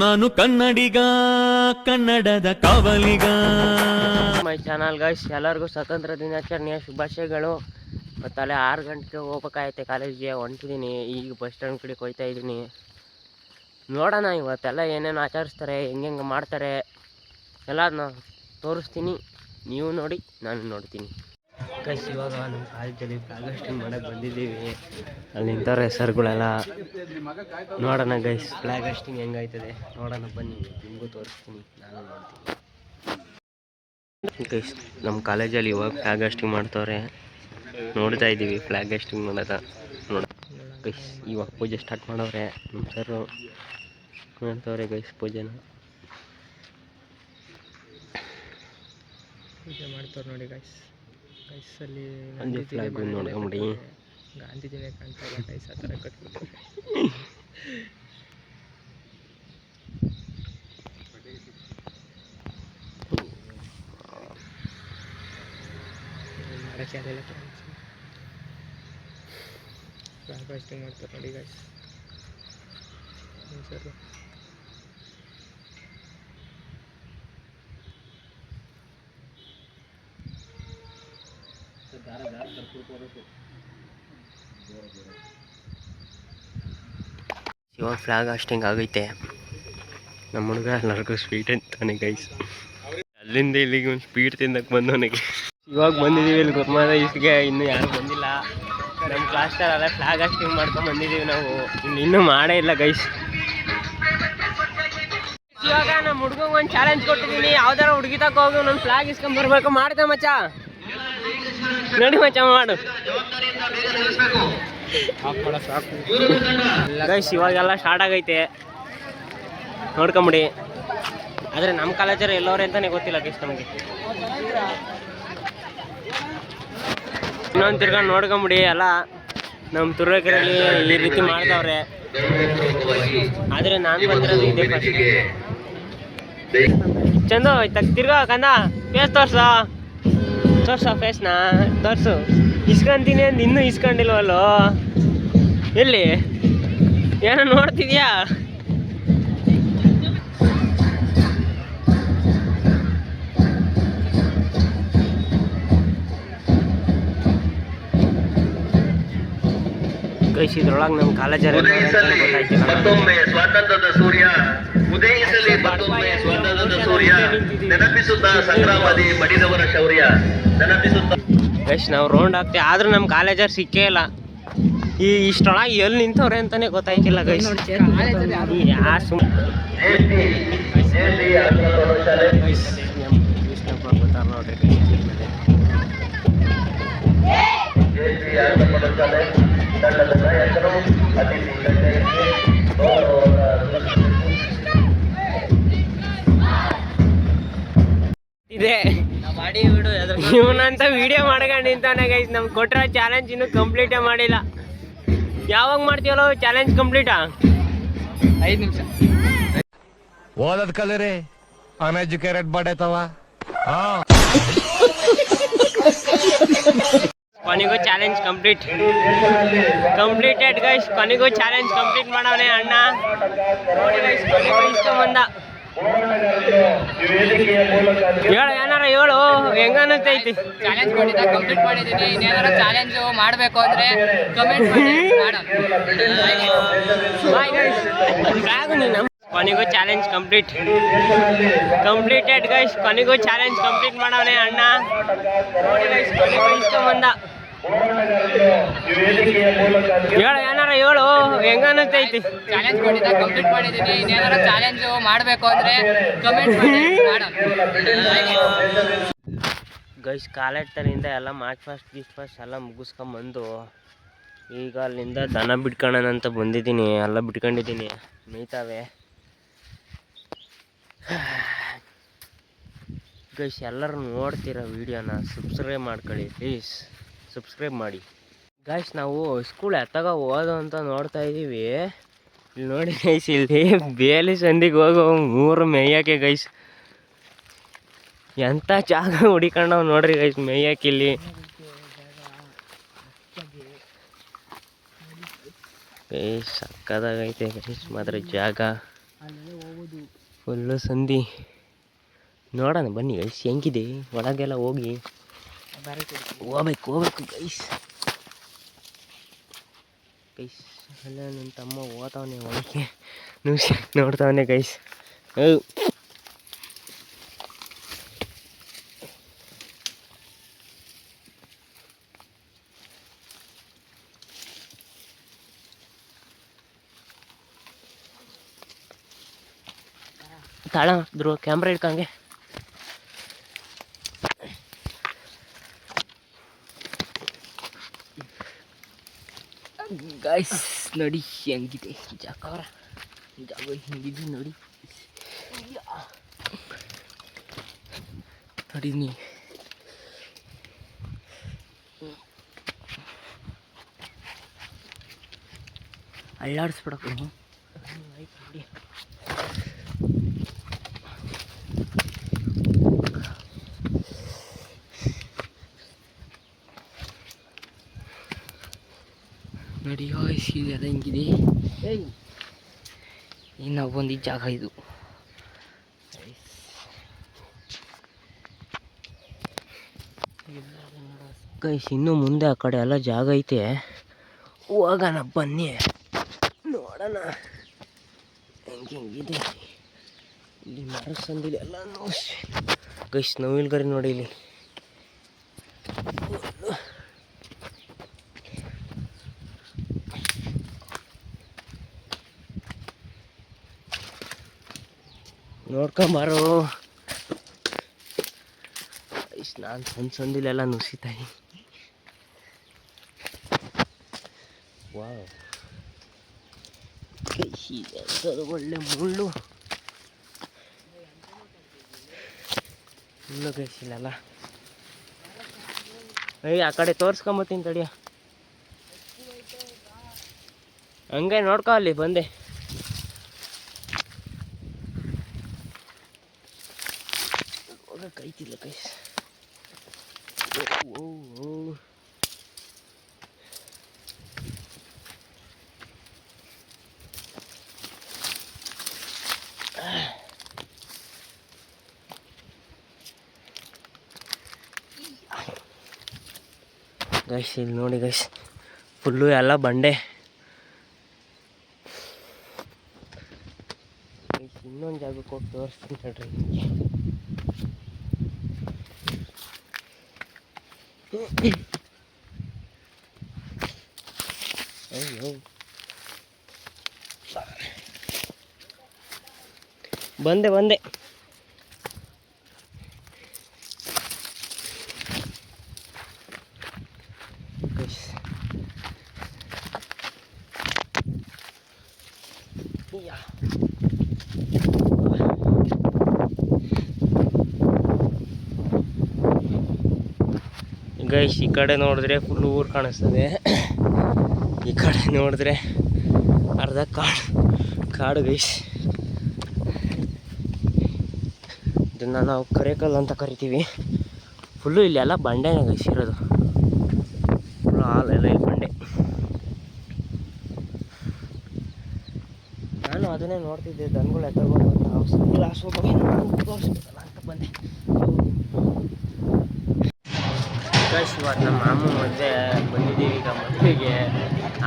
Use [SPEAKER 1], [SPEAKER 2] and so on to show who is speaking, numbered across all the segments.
[SPEAKER 1] ನಾನು ಕನ್ನಡಿಗ, ಕನ್ನಡದ ಕಾವಲಿಗ.
[SPEAKER 2] My channel guys, ಎಲ್ಲರಿಗೂ ಸ್ವತಂತ್ರ ದಿನಾಚರಣೆಯ ಶುಭಾಶಯಗಳು. ಮತ್ತಲ್ಲೇ 6 ಗಂಟೆಗೆ ಹೋಗ್ಬೇಕಾಯ್ತೆ ಕಾಲೇಜ್ಗೆ. ಹೊಂಟಿದ್ದೀನಿ, ಈಗ ಬಸ್ ಸ್ಟ್ಯಾಂಡ್ ಕಡೆ ಹೋಗ್ತಾ ಇದ್ದೀನಿ. ನೋಡೋಣ ಇವತ್ತೆಲ್ಲ ಏನೇನು ಆಚರಿಸ್ತಾರೆ, ಹೆಂಗೆ ಮಾಡ್ತಾರೆ ಎಲ್ಲದನ್ನ ತೋರಿಸ್ತೀನಿ. ನೀವು ನೋಡಿ, ನಾನು ನೋಡ್ತೀನಿ. ಗೈಸ್, ಇವಾಗ ನಮ್ಮ ಕಾಲೇಜಲ್ಲಿ ಫ್ಲಾಗ್ ಹಾಸ್ಟಿಂಗ್ ಮಾಡೋಕ್ಕೆ ಬಂದಿದ್ದೀವಿ. ಅಲ್ಲಿ ನಿಂತವ್ರ ಹೆಸರುಗಳೆಲ್ಲ ನೋಡೋಣ ಗೈಸ್. ಫ್ಲಾಗ್ ಹಾಸ್ಟಿಂಗ್ ಹೆಂಗಾಯ್ತದೆ ನೋಡೋಣ, ಬನ್ನಿ ನಿಮಗೂ ತೋರಿಸ್ತೀನಿ, ನಾನು ನೋಡ್ತೀನಿ. ಗೈಸ್, ನಮ್ಮ ಕಾಲೇಜಲ್ಲಿ ಇವಾಗ ಫ್ಲಾಗ್ ಹಾಸ್ಟಿಂಗ್ ಮಾಡ್ತವ್ರೆ, ನೋಡ್ತಾ ಇದ್ದೀವಿ ಫ್ಲಾಗ್ ಹಾಸ್ಟಿಂಗ್ ಮಾಡೋದ. ನೋಡ ಗೈಸ್, ಇವಾಗ ಪೂಜೆ ಸ್ಟಾರ್ಟ್ ಮಾಡವ್ರೆ. ನಮ್ಮ ಸರ್ ಮಾಡ್ತವ್ರೆ ಗೈಸ್ ಪೂಜೆನ.
[SPEAKER 3] ಪೂಜೆ ಮಾಡ್ತಾರೆ ನೋಡಿ ಗೈಸ್. ಗೈಸಲ್ಲಿ
[SPEAKER 2] ಫ್ಲಾಗ್ ನೋಡ್ಕೊಂಬಿಡಿ.
[SPEAKER 3] ಗಾಂಧೀಜಿನೇ ಕಾಣ್ತಾ ಇಲ್ಲ ಗೈಸ್, ಆ ಥರ ಕಟ್ಬಿಟ್ಟು. ಮಾಡೋಕ್ಕೆ ಅದೆಲ್ಲ ಫ್ಲಾಗ್ ಹಾಸ್ಟಿಂಗ್ ಮಾಡ್ತಾರೆ ನೋಡಿ ಗೈಸ್. ಸರ್
[SPEAKER 2] ಇವಾಗ ಫ್ಲಾಗ್ ಹಾಸ್ಟಿಂಗ್ ಆಗೈತೆ. ನಮ್ಮ ಹುಡುಗ ಎಲ್ಲರಿಗೂ ಸ್ವೀಟ್ ಅಂತಾನೆ ಗೈಸ್. ಅಲ್ಲಿಂದ ಇಲ್ಲಿಗೆ ಒಂದು ಸ್ವೀಟ್ ತಿನ್ನಕ್ಕೆ ಬಂದವನಿಗೆ. ಇವಾಗ ಬಂದಿದ್ದೀವಿ ಇಲ್ಲಿ ಗುರ್ಮಾದ ಇಸ್ಗೆ. ಇನ್ನೂ ಯಾರು ಬಂದಿಲ್ಲ. ನಮ್ಮ ಕ್ಲಾಸ್ಟಲ್ಲ ಫ್ಲಾಗ್ ಹಾಸ್ಟಿಂಗ್ ಮಾಡ್ಕೊಂಡು ಬಂದಿದ್ದೀವಿ ನಾವು. ಇನ್ನೂ ಮಾಡೇ ಇಲ್ಲ ಗೈಸ್. ಇವಾಗ ನಮ್ಮ ಹುಡುಗಂಗೆ ಒಂದು ಚಾಲೆಂಜ್ ಕೊಟ್ಟಿದ್ದೀನಿ. ಯಾವ್ದಾರ ಹುಡುಗಿ ತಕ್ಕ ಹೋಗಿ ನನ್ನ ಫ್ಲಾಗ್ ಇಸ್ಕೊಂಬರ್ಬೇಕು. ಮಾಡ್ದೆ ಮಚ್ಚ, ನೋಡಿ ಮಚ್ಚ ಮಾಡು ಗೈಸ್. ಇವಾಗೆಲ್ಲ ಸ್ಟಾರ್ಟ್ ಆಗೈತೆ, ನೋಡ್ಕೊಂಬಿಡಿ. ಆದರೆ ನಮ್ಮ ಕಾಲೇಜರು ಎಲ್ಲವ್ರೆ ಅಂತಲೇ ಗೊತ್ತಿಲ್ಲ ಗೈಸ್ ನಮಗೆ. ಇನ್ನೊಂದು ತಿರ್ಗಾ ನೋಡ್ಕೊಂಬಿಡಿ. ಎಲ್ಲ ನಮ್ಮ ತುರುವೇಕೆರೆಯಲ್ಲಿ ಈ ರೀತಿ ಮಾಡ್ತಾವ್ರೆ. ಆದರೆ ನಾನು ಬಂದಿರೋದು ಇದೇ ಫಸ್ಟ್. ಚಂದು ತಿರ್ಗಾ ಕಂದ ಫೇಸ್ ತೋರ್ಸೋ ಫೇಸ್ನ ತೋರಿಸು. ಇಸ್ಕೊಂತೀನಿ ಅಂದು ಇನ್ನೂ ಇಸ್ಕೊಂಡಿಲ್ವಲ್ಲೋ. ಎಲ್ಲಿ ಏನೋ ನೋಡ್ತಿದ್ಯಾ? ಗೈಸ್, ಇದ್ರೊಳಗೆ ನಮ್ಮ ಕಾಲೇಜಲ್ಲಿ
[SPEAKER 4] ಸ್ವಾತಂತ್ರ್ಯದ ಸೂರ್ಯ ಉದಯಿಸಲಿ, ಮತ್ತೊಮ್ಮೆ ಸ್ವಾತಂತ್ರ್ಯದ ಸೂರ್ಯ ನೆನಪಿಸುತ್ತಾ ಸಂಗ್ರಾಮದಿ ಮಡಿದವರ ಶೌರ್ಯ ನೆನಪಿಸುತ್ತಾ.
[SPEAKER 2] ಗೈಸ್, ನಾವು ರೌಂಡ್ ಆಗ್ತೀವಿ, ಆದ್ರೂ ನಮ್ಮ ಕಾಲೇಜರ್ ಸಿಕ್ಕೇ ಇಲ್ಲ. ಇಷ್ಟೊಳಗೆ ಎಲ್ಲಿ ನಿಂತವ್ರೆ ಅಂತಾನೆ ಗೊತ್ತಾಯ್ತಿಲ್ಲ ಗೈಸ್. ಗೊತ್ತಾರ ನೋಡ್ರಿ. ಇದೆ ಇವನಂತ ವಿಡಿಯೋ ಮಾಡ್ಕೊಂಡು ನಿಂತಾನೆ ಗೈಸ್. ನಮ್ಗೆ ಕೊಟ್ಟಿರೋ ಚಾಲೆಂಜ್ ಇನ್ನೂ ಕಂಪ್ಲೀಟೇ ಮಾಡಿಲ್ಲ. ಯಾವಾಗ ಮಾಡ್ತೀವಲ್ಲ ಚಾಲೆಂಜ್ ಕಂಪ್ಲೀಟಾ?
[SPEAKER 3] 5 ನಿಮಿಷ.
[SPEAKER 5] ಓದದ್ ಕಲರಿ ಅನ್ಎಜುಕೇಟೆಡ್ ಬಡೇತವ.
[SPEAKER 2] ಕೊನೆಗೂ ಚಾಲೆಂಜ್ ಕಂಪ್ಲೀಟೆಡ್ ಗೈಸ್. ಕೊನೆಗೂ ಚಾಲೆಂಜ್ ಕಂಪ್ಲೀಟ್ ಮಾಡವನೆ ಅಣ್ಣ. ನೋಡಿ ಗೈಸ್, ಕೊನೆಗೂ ಇಸ್ಕೊಂಬಂದ. ಹೇಳು, ಏನಾರ ಹೇಳು, ಹೆಂಗ ಅನ್ನಿಸ್ತೈತಿ?
[SPEAKER 3] ಚಾಲೆಂಜ್ ಕೊಟ್ಟಿದ್ದ, ಕಂಪ್ಲೀಟ್ ಮಾಡಿದ್ದೀನಿ. ಇನ್ನೇನಾರ ಚಾಲೆಂಜ್ ಮಾಡಬೇಕು ಅಂದರೆ ಕಮೆಂಟ್ ಮಾಡಿ.
[SPEAKER 2] ಕೊನೆಗೂ ಚಾಲೆಂಜ್ ಕಂಪ್ಲೀಟೆಡ್ ಗೈಸ್. ಕೊನೆಗೂ ಚಾಲೆಂಜ್ ಕಂಪ್ಲೀಟ್ ಮಾಡವನೆ ಅಣ್ಣ. ನೋಡಿ ಗೈಸ್, ಕೊನೆಗೂ ಇಸ್ಕೊಂಬಂದ. ಹೇಳು, ಏನಾರ ಹೇಳು, ಹೆಂಗ ಅನ್ನಿಸ್ತೈತಿ?
[SPEAKER 3] ಚಾಲೆಂಜ್ ಕೊಟ್ಟಿದ್ದ, ಕಂಪ್ಲೀಟ್ ಮಾಡಿದ್ದೀನಿ. ಇನ್ನೇನಾರ ಚಾಲೆಂಜ್ ಮಾಡಬೇಕು ಅಂದರೆ ಕಮೆಂಟ್ ಮಾಡಿ.
[SPEAKER 2] ಗೈಸ್, ಕಾಲೇಜ್ ತನಿಂದ ಎಲ್ಲ ಮಾರ್ಚ್ ಫಸ್ಟ್ ಎಲ್ಲ ಮುಗಿಸ್ಕೊಂಬಂದು ಈಗ ಅಲ್ಲಿಂದ ದನ ಬಿಟ್ಕೊಳ್ಳೋಣಂತ ಬಂದಿದ್ದೀನಿ. ಎಲ್ಲ ಬಿಟ್ಕೊಂಡಿದ್ದೀನಿ, ಮೇಯ್ತಾವೆ ಗೈಸ್. ಎಲ್ಲರೂ ನೋಡ್ತೀರಾ ವೀಡಿಯೋನ, ಸಬ್ಸ್ಕ್ರೈಬ್ ಮಾಡ್ಕೊಳ್ಳಿ ಪ್ಲೀಸ್, ಸಬ್ಸ್ಕ್ರೈಬ್ ಮಾಡಿ ಗೈಸ್. ನಾವು ಸ್ಕೂಲ್ ಎತ್ತಾಗ ಹೋದೋ ಅಂತ ನೋಡ್ತಾ ಇದ್ದೀವಿ. ಇಲ್ಲಿ ನೋಡಿ ಗೈಸ್, ಇಲ್ಲಿ ಬೇಲಿ ಸಂದಿಗೆ ಹೋಗೋ 3 ಮೇಯಕ್ಕೆ ಗೈಸ್. ಎಂಥ ಜಾಗ ಹುಡಿಕೊಂಡವ್ ನೋಡ್ರಿ ಗೈಸ್ ಮೇಯಕ್ಕೆ. ಇಲ್ಲಿ ಗೈಸ್ ಸಕ್ಕದಾಗೈತೆ ಗೈಸ್ ಮಾತ್ರ ಜಾಗ. ಫುಲ್ಲು ಸಂಧಿ. ನೋಡೋಣ ಬನ್ನಿ ಗೈಸ್ ಹೆಂಗಿದೆ ಒಳಗೆಲ್ಲ ಹೋಗಿ ಹೋಗ್ಬೇಕು ಗೈಸ್. ಅಲ್ಲ ನನ್ನ ತಮ್ಮ ಓದ್ತಾವನೆ ಒಳಗೆ ನೋಡ್ತಾವನೆ ಗೈಸ್. ತಾಳ ಧ್ರುವ ಕ್ಯಾಮ್ರಾ ಇಟ್ಕಂಗೆ. ಗೈಸ್ ನೋಡಿ ಹೆಂಗಿದೆ ಜಾಗ ಹೆಂಗಿದೆ ನೋಡಿ ನೋಡಿ ನೀ ಅಳ್ಳಾಡಿಸ್ಬಿಡಕ್ಕೆ ನೋಡಿ ಇದೆಲ್ಲ ಹಿಂಗಿದೆ. ಇನ್ನು ಬಂದಿದ್ದ ಜಾಗ ಇದು ಗೈಸ್. ಇನ್ನು ಮುಂದೆ ಆ ಕಡೆ ಎಲ್ಲ ಜಾಗ ಐತೆ, ಹೋಗೋಣ ಬನ್ನಿ ನೋಡೋಣ ಹೆಂಗಿದೆ. ಇಲ್ಲಿ ಮರ ಸಂದಿಲ್ಲ ಎಲ್ಲ ಗೈಸ್. ನವಿಲ್ಗರಿ ನೋಡಿ ಇಲ್ಲಿ ನೋಡ್ಕೊಂಬಾರೋ. ನಾನು ಸಂದಿಲೆಲ್ಲ ನುಸಿತಾಯಿ. ವಾವ್ ಒಳ್ಳೆ ಮುಳ್ಳು ಗೈಸಿಲ್ಲ. ಆ ಕಡೆ ತೋರ್ಸ್ಕೊಂಬತ್ತೀನಿ ತಡಿಯ. ಹಂಗೆ ನೋಡ್ಕೊ ಅಲ್ಲಿ ಬಂದೆ. ಹೋಗಕ್ಕೈತಿಲ್ಲ ಗೈಸ್. ಗೈಸ್ ಇಲ್ಲಿ ನೋಡಿ ಗೈಸ್, ಫುಲ್ಲು ಎಲ್ಲ ಬಂಡೆ. ಇನ್ನೊಂದು ಜಾಗಕ್ಕೆ ಹೋಗಿ ತೋರಿಸ್ತೀನಿ ತಡ್ರಿ. ಅಯ್ಯೋ ಬಂದೆ ಗೈಸ್. ಈ ಕಡೆ ನೋಡಿದ್ರೆ ಫುಲ್ ಊರು ಕಾಣಿಸ್ತದೆ, ಈ ಕಡೆ ನೋಡಿದ್ರೆ ಅರ್ಧ ಕಾಡು ಗೈಸ್. ಇದನ್ನು ನಾವು ಕರೇಕಲ್ ಅಂತ ಕರಿತೀವಿ. ಫುಲ್ಲು ಇಲ್ಲೆಲ್ಲ ಬಂಡೆನೇ ಗೈಸ್ ಇರೋದು, ಫುಲ್ಲು ಹಾಲೆಲ್ಲ ಇಲ್ಲಿ ಬಂಡೆ. ನಾನು ಅದನ್ನೇ ನೋಡ್ತಿದ್ದೆ, ದನಗಳು ಎತ್ತರ್ಬೋದು ಅಂತ. ನಾವು ಗ್ಲಾಸ್ ತೋರಿಸ್ಬೇಕಲ್ಲ ಅಂತ ಬಂದೆ ಗೈಸ್. ಇವತ್ತು ನಮ್ಮ ಮಾಮೂ ಮದುವೆ ಬಂದಿದ್ದೀವಿ. ಈಗ ಮದುವೆಗೆ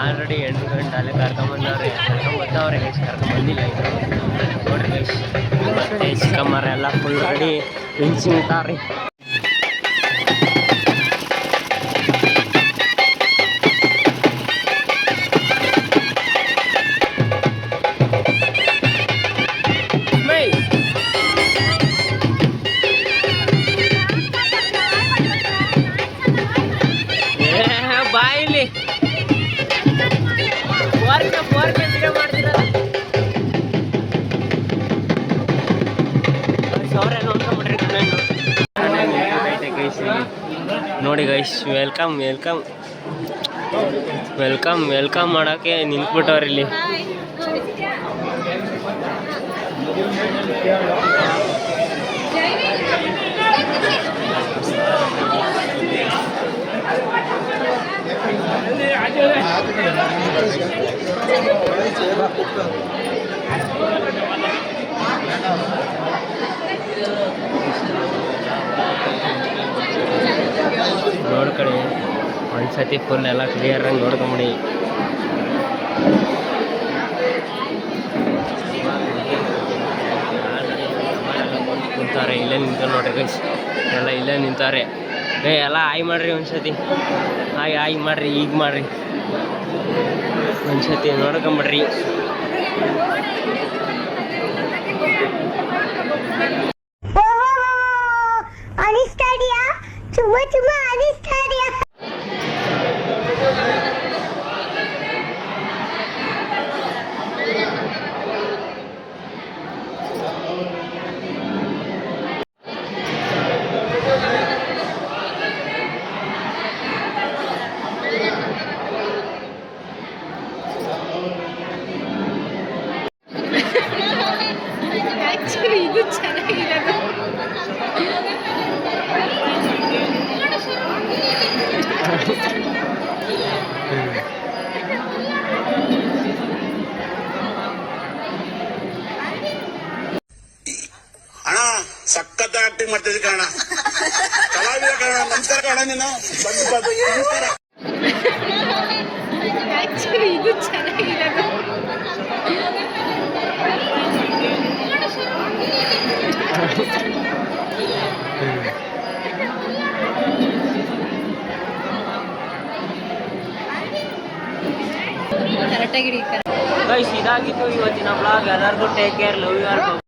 [SPEAKER 2] ಆಲ್ರೆಡಿ 8 ಗಂಟೆ ಅಲ್ಲೇ ಕರ್ಕೊಂಬಂದವ್ರೆ ಗೈಸ್. ಕರ್ಕೊಂಬಂದಿಲ್ಲ ಇದು ನೋಡ್ರಿ ಗೈಸ್. ಮತ್ತೆ ಚಿಕ್ಕಮ್ಮರೆಲ್ಲ ಫುಲ್ ರೆಡಿ ನಿಂತಾರ್ರಿ. ಬಾಯಿಲಿ ನೋಡಿ ಗೈಸ್. ವೆಲ್ಕಮ್ ಮಾಡೋಕ್ಕೆ ನಿಂತ್ಬಿಟ್ಟವ್ರು ಇಲ್ಲಿ. ಒಂದ್ಸತಿ ಫುಲ್ ಎಲ್ಲ ಕ್ಲಿಯರ್ ಆಗಿ ನೋಡ್ಕೊಂಬಿಡಿ. ನಿಂತಾರೆ ಇಲ್ಲೇ ನಿಂತಾರೆ ನೋಡ್ರಿ ಗೈಸ್, ಎಲ್ಲ ಇಲ್ಲೇ ನಿಂತಾರೆ. ಎಲ್ಲ ಆಯ್ ಮಾಡ್ರಿ ಒಂದ್ಸತಿ, ಆಯ್ ಮಾಡ್ರಿ, ಈಗ ಮಾಡ್ರಿ ಒಂದ್ಸತಿ ನೋಡ್ಕೊಂಬಿಡ್ರಿ.
[SPEAKER 3] ಇದು ಚೆನ್ನಾಗಿರೋದು.
[SPEAKER 6] ಅಣ್ಣ ಸಖತ್ ಆಕ್ಟಿಂಗ್ ಮಾಡ್ತಿದ್ದೆ ಕಣ, ಕಲಾವಿದ ಕಣ. ನಮಸ್ಕಾರ ಕಣ, ನೀನು ನಮಸ್ಕಾರ.
[SPEAKER 3] ಇದು ಚೆನ್ನಾಗಿರೋದು. ಕರೆಕ್ಟಾಗಿ
[SPEAKER 2] ಗೈಸ್, ಇದಾಗಿತ್ತು ಇವತ್ತಿನ ಬ್ಲಾಗ್. ಎಲ್ಲರಿಗೂ take care, love you all.